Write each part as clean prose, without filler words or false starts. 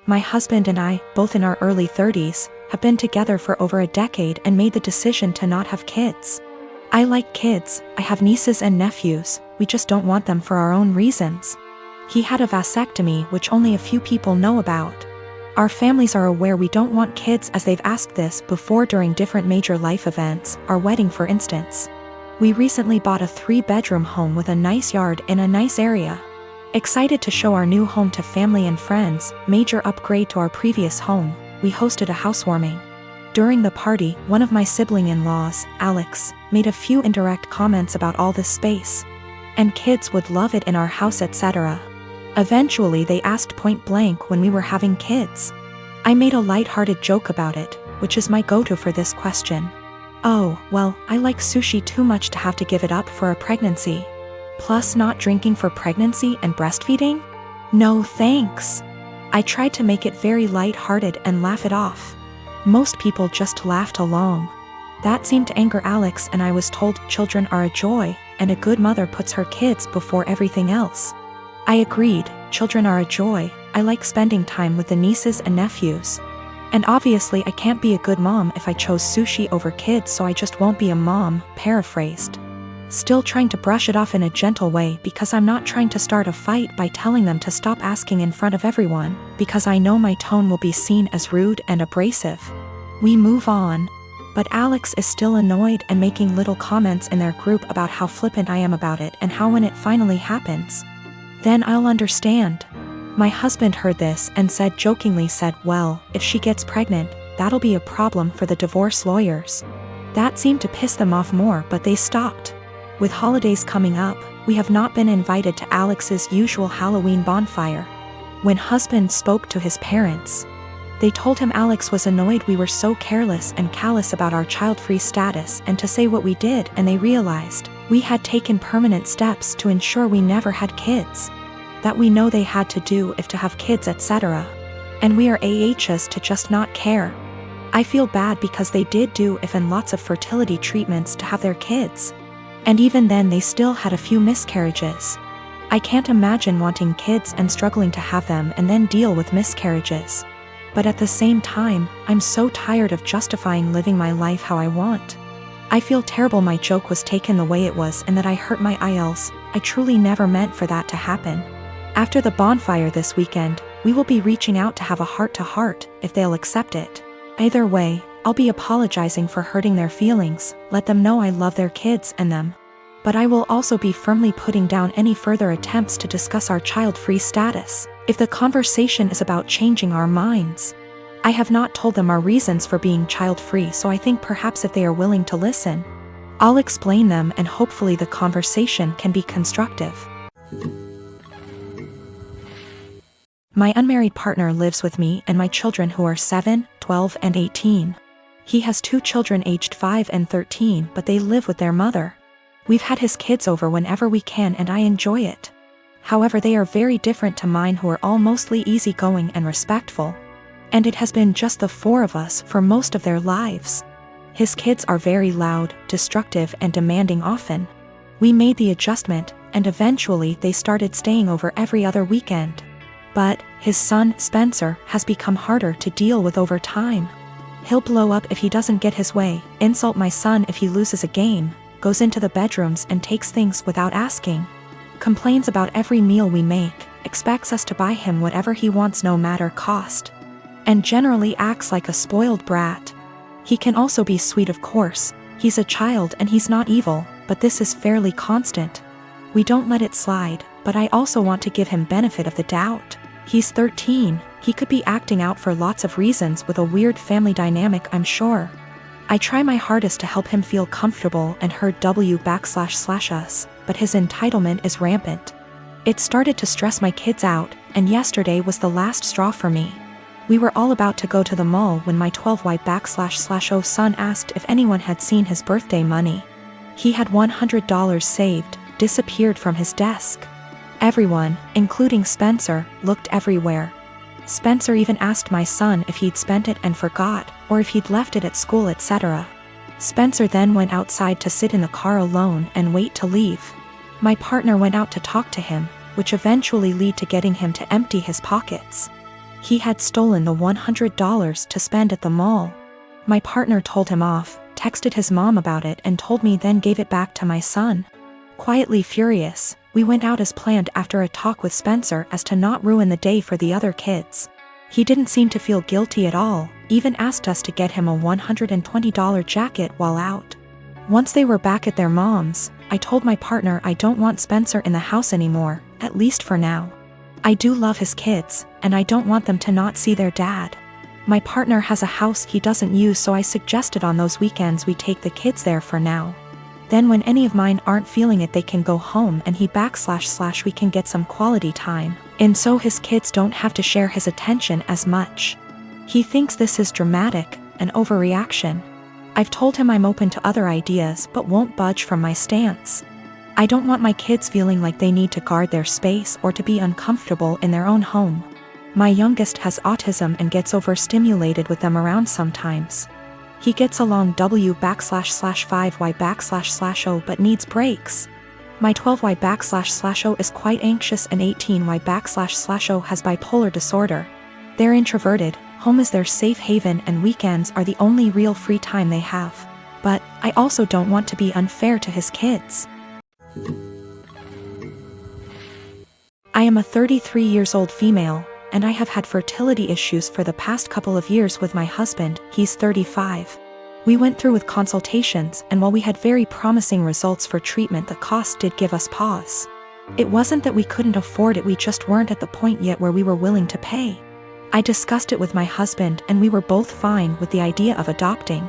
My husband and I, both in our early 30s, have been together for over a decade and made the decision to not have kids. I like kids, I have nieces and nephews, we just don't want them for our own reasons. He had a vasectomy, which only a few people know about. Our families are aware we don't want kids, as they've asked this before during different major life events, our wedding for instance. We recently bought a 3-bedroom home with a nice yard in a nice area. Excited to show our new home to family and friends, major upgrade to our previous home, we hosted a housewarming. During the party, one of my sibling-in-laws, Alex, made a few indirect comments about all this space. And kids would love it in our house, etc. Eventually they asked point blank when we were having kids. I made a light-hearted joke about it, which is my go-to for this question. Oh, well, I like sushi too much to have to give it up for a pregnancy. Plus not drinking for pregnancy and breastfeeding? No thanks. I tried to make it very light-hearted and laugh it off. Most people just laughed along. That seemed to anger Alex, and I was told children are a joy, and a good mother puts her kids before everything else. I agreed, children are a joy, I like spending time with the nieces and nephews. And obviously I can't be a good mom if I chose sushi over kids, so I just won't be a mom, paraphrased. Still trying to brush it off in a gentle way, because I'm not trying to start a fight by telling them to stop asking in front of everyone, because I know my tone will be seen as rude and abrasive. We move on. But Alex is still annoyed and making little comments in their group about how flippant I am about it and how when it finally happens, then I'll understand. My husband heard this and jokingly said, well, if she gets pregnant, that'll be a problem for the divorce lawyers. That seemed to piss them off more, but they stopped. With holidays coming up, we have not been invited to Alex's usual Halloween bonfire. When husband spoke to his parents, they told him Alex was annoyed we were so careless and callous about our child-free status and to say what we did, and they realized we had taken permanent steps to ensure we never had kids. That we know they had to do if to have kids, etc. And we are AHs to just not care. I feel bad because they did do if and lots of fertility treatments to have their kids. And even then they still had a few miscarriages. I can't imagine wanting kids and struggling to have them and then deal with miscarriages. But at the same time, I'm so tired of justifying living my life how I want. I feel terrible my joke was taken the way it was and that I hurt my IELTS. I truly never meant for that to happen. After the bonfire this weekend, we will be reaching out to have a heart-to-heart, if they'll accept it. Either way, I'll be apologizing for hurting their feelings, let them know I love their kids and them. But I will also be firmly putting down any further attempts to discuss our child-free status, if the conversation is about changing our minds. I have not told them our reasons for being child-free, so I think perhaps if they are willing to listen, I'll explain them and hopefully the conversation can be constructive. My unmarried partner lives with me and my children who are 7, 12, and 18. He has 2 children aged 5 and 13, but they live with their mother. We've had his kids over whenever we can and I enjoy it. However, they are very different to mine, who are all mostly easygoing and respectful. And it has been just the 4 of us for most of their lives. His kids are very loud, destructive, and demanding often. We made the adjustment, and eventually they started staying over every other weekend. But his son, Spencer, has become harder to deal with over time. He'll blow up if he doesn't get his way, insult my son if he loses a game, goes into the bedrooms and takes things without asking, complains about every meal we make, expects us to buy him whatever he wants no matter cost, and generally acts like a spoiled brat. He can also be sweet, of course. He's a child and he's not evil, but this is fairly constant. We don't let it slide, but I also want to give him benefit of the doubt. He's 13, he could be acting out for lots of reasons with a weird family dynamic, I'm sure. I try my hardest to help him feel comfortable and heard us, but his entitlement is rampant. It started to stress my kids out, and yesterday was the last straw for me. We were all about to go to the mall when my 12Y//O son asked if anyone had seen his birthday money. He had $100 saved, disappeared from his desk. Everyone, including Spencer, looked everywhere. Spencer even asked my son if he'd spent it and forgot, or if he'd left it at school, etc. Spencer then went outside to sit in the car alone and wait to leave. My partner went out to talk to him, which eventually led to getting him to empty his pockets. He had stolen the $100 to spend at the mall. My partner told him off, texted his mom about it and told me, then gave it back to my son. Quietly furious, we went out as planned after a talk with Spencer as to not ruin the day for the other kids. He didn't seem to feel guilty at all, even asked us to get him a $120 jacket while out. Once they were back at their mom's, I told my partner I don't want Spencer in the house anymore, at least for now. I do love his kids, and I don't want them to not see their dad. My partner has a house he doesn't use, so I suggested on those weekends we take the kids there for now. Then when any of mine aren't feeling it, they can go home and we can get some quality time, and so his kids don't have to share his attention as much. He thinks this is dramatic, an overreaction. I've told him I'm open to other ideas but won't budge from my stance. I don't want my kids feeling like they need to guard their space or to be uncomfortable in their own home. My youngest has autism and gets overstimulated with them around sometimes. He gets along W/5Y/O but needs breaks. My 12Y/O is quite anxious and 18Y/O has bipolar disorder. They're introverted, home is their safe haven and weekends are the only real free time they have. But I also don't want to be unfair to his kids. I am a 33 years old female, and I have had fertility issues for the past couple of years with my husband. He's 35. We went through with consultations, and while we had very promising results for treatment, the cost did give us pause. It wasn't that we couldn't afford it, we just weren't at the point yet where we were willing to pay. I discussed it with my husband and we were both fine with the idea of adopting.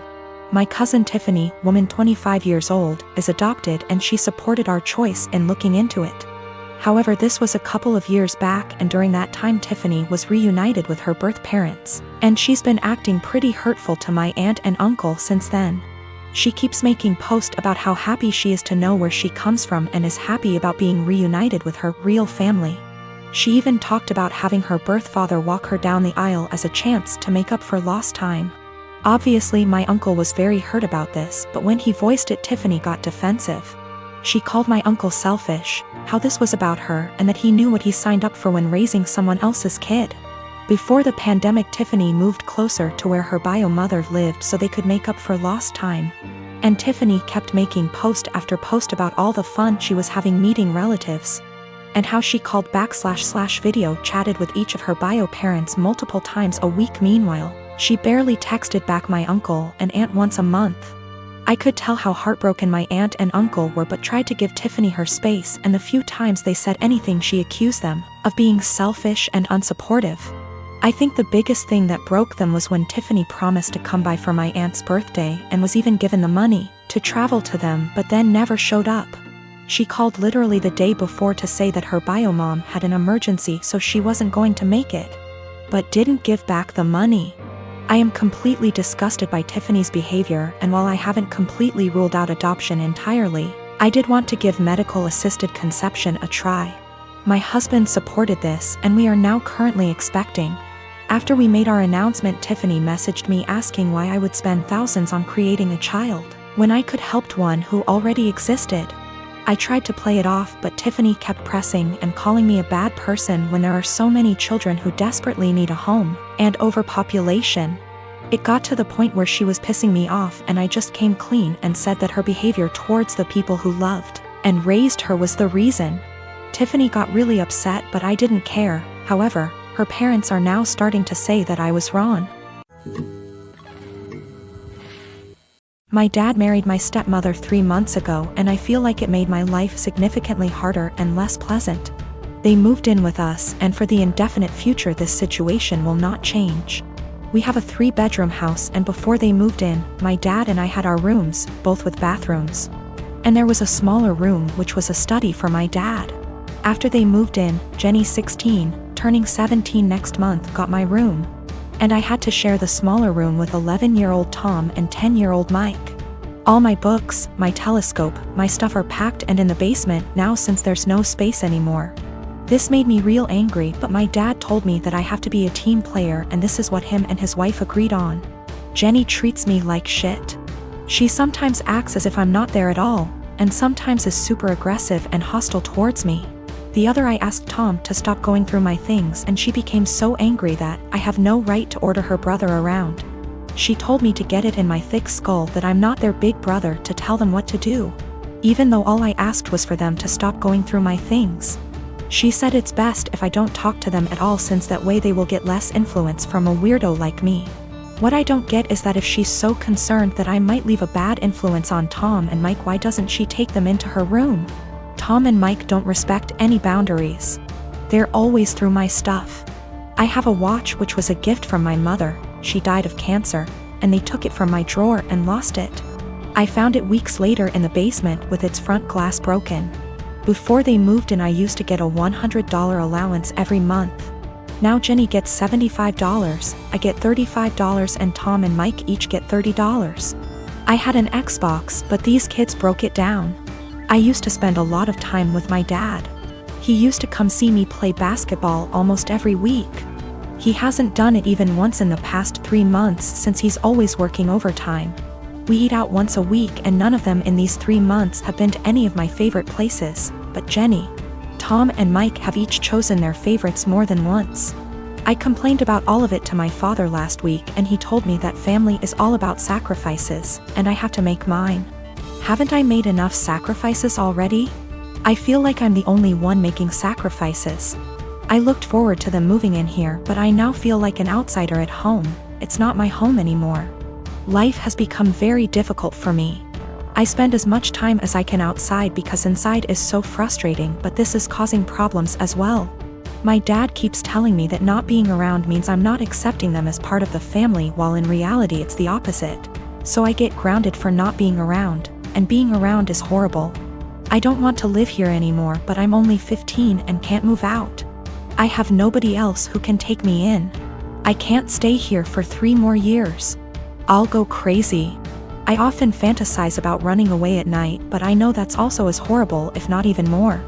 My cousin Tiffany, woman 25 years old, is adopted and she supported our choice in looking into it. However, this was a couple of years back, and during that time Tiffany was reunited with her birth parents, and she's been acting pretty hurtful to my aunt and uncle since then. She keeps making posts about how happy she is to know where she comes from and is happy about being reunited with her real family. She even talked about having her birth father walk her down the aisle as a chance to make up for lost time. Obviously my uncle was very hurt about this, but when he voiced it, Tiffany got defensive. She called my uncle selfish, how this was about her and that he knew what he signed up for when raising someone else's kid. Before the pandemic, Tiffany moved closer to where her bio mother lived so they could make up for lost time. And Tiffany kept making post after post about all the fun she was having meeting relatives, and how she called / video chatted with each of her bio parents multiple times a week. Meanwhile, she barely texted back my uncle and aunt once a month. I could tell how heartbroken my aunt and uncle were, but tried to give Tiffany her space, and the few times they said anything she accused them of being selfish and unsupportive. I think the biggest thing that broke them was when Tiffany promised to come by for my aunt's birthday and was even given the money to travel to them, but then never showed up. She called literally the day before to say that her bio mom had an emergency so she wasn't going to make it, but didn't give back the money. I am completely disgusted by Tiffany's behavior, and while I haven't completely ruled out adoption entirely, I did want to give medical-assisted conception a try. My husband supported this, and we are now currently expecting. After we made our announcement, Tiffany messaged me asking why I would spend thousands on creating a child when I could help one who already existed. I tried to play it off, but Tiffany kept pressing and calling me a bad person when there are so many children who desperately need a home, and overpopulation. It got to the point where she was pissing me off, and I just came clean and said that her behavior towards the people who loved and raised her was the reason. Tiffany got really upset, but I didn't care. However, her parents are now starting to say that I was wrong. My dad married my stepmother 3 months ago, and I feel like it made my life significantly harder and less pleasant. They moved in with us, and for the indefinite future this situation will not change. We have a 3-bedroom house, and before they moved in, my dad and I had our rooms, both with bathrooms. And there was a smaller room which was a study for my dad. After they moved in, Jenny, 16, turning 17 next month, got my room. And I had to share the smaller room with 11-year-old Tom and 10-year-old Mike. All my books, my telescope, my stuff are packed and in the basement now since there's no space anymore. This made me real angry, but my dad told me that I have to be a team player, and this is what him and his wife agreed on. Jenny treats me like shit. She sometimes acts as if I'm not there at all, and sometimes is super aggressive and hostile towards me. The other I asked Tom to stop going through my things and she became so angry that I have no right to order her brother around. She told me to get it in my thick skull that I'm not their big brother to tell them what to do, even though all I asked was for them to stop going through my things. She said it's best if I don't talk to them at all since that way they will get less influence from a weirdo like me. What I don't get is that if she's so concerned that I might leave a bad influence on Tom and Mike, why doesn't she take them into her room? Tom and Mike don't respect any boundaries. They're always through my stuff. I have a watch which was a gift from my mother. She died of cancer, and they took it from my drawer and lost it. I found it weeks later in the basement with its front glass broken. Before they moved in, I used to get a $100 allowance every month. Now Jenny gets $75, I get $35, and Tom and Mike each get $30. I had an Xbox, but these kids broke it down. I used to spend a lot of time with my dad. He used to come see me play basketball almost every week. He hasn't done it even once in the past 3 months since he's always working overtime. We eat out once a week and none of them in these 3 months have been to any of my favorite places, but Jenny, Tom and Mike have each chosen their favorites more than once. I complained about all of it to my father last week and he told me that family is all about sacrifices, and I have to make mine. Haven't I made enough sacrifices already? I feel like I'm the only one making sacrifices. I looked forward to them moving in here, but I now feel like an outsider at home. It's not my home anymore. Life has become very difficult for me. I spend as much time as I can outside because inside is so frustrating, but this is causing problems as well. My dad keeps telling me that not being around means I'm not accepting them as part of the family, while in reality it's the opposite. So I get grounded for not being around, and being around is horrible. I don't want to live here anymore, but I'm only 15 and can't move out. I have nobody else who can take me in. I can't stay here for 3 more years. I'll go crazy. I often fantasize about running away at night, but I know that's also as horrible, if not even more.